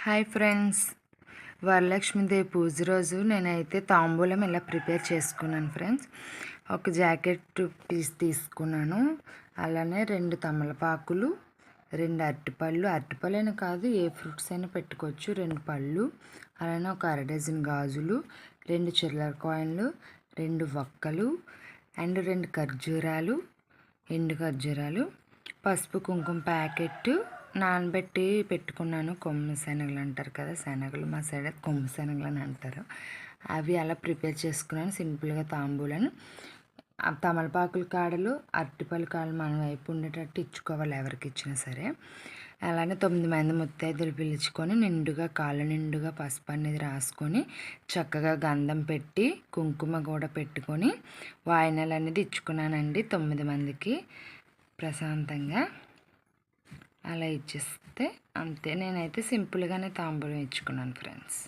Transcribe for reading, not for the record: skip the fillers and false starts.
Hi friends, Varalakshmi Devi పూజ రోజు నేనైతే తాంబూలం ఇలా ప్రిపేర్ చేసుకున్నాను ఫ్రెండ్స్. ఒక జాకెట్ పీస్ తీసుకున్నాను, అలానే 2 తమలపాకులు, 2 అరటిపళ్ళు, అరటిపళ్ళైనా కాదు ఏ ఫ్రూట్స్ అయినా పెట్టుకోవచ్చు, 2 పళ్ళు, అలానే ఒక అర డజన్ గాజులు, 2 చిల్లర కాయిన్లు, 2 వక్కలు అండ్ 2 ఖర్జూరాలు, ఎండు ఖర్జూరాలు, పసుపు కుంకుమ ప్యాకెట్ నానబెట్టి పెట్టుకున్నాను. కొమ్ము శనగలు అంటారు కదా, శనగలు మా సైడ్ కొమ్ము శనగలు అని అంటారు. అవి అలా ప్రిపేర్ చేసుకున్నాను సింపుల్గా తాంబూలను. తమలపాకుల కాడలు, అరటిపల్లి కాడలు మన వైపు ఉండేటట్టు ఇచ్చుకోవాలి ఎవరికి ఇచ్చినా సరే. అలానే 9 మంది ముత్తైదులు పిలుచుకొని నిండుగా కాళ్ళ నిండుగా పసుపు అనేది రాసుకొని చక్కగా గంధం పెట్టి కుంకుమ కూడా పెట్టుకొని వాయినాలు అనేది ఇచ్చుకున్నానండి 9 మందికి ప్రశాంతంగా. అలా ఇచ్చేస్తే అంతే. నేనైతే సింపుల్గానే తాంబూలం ఇచ్చుకున్నాను ఫ్రెండ్స్.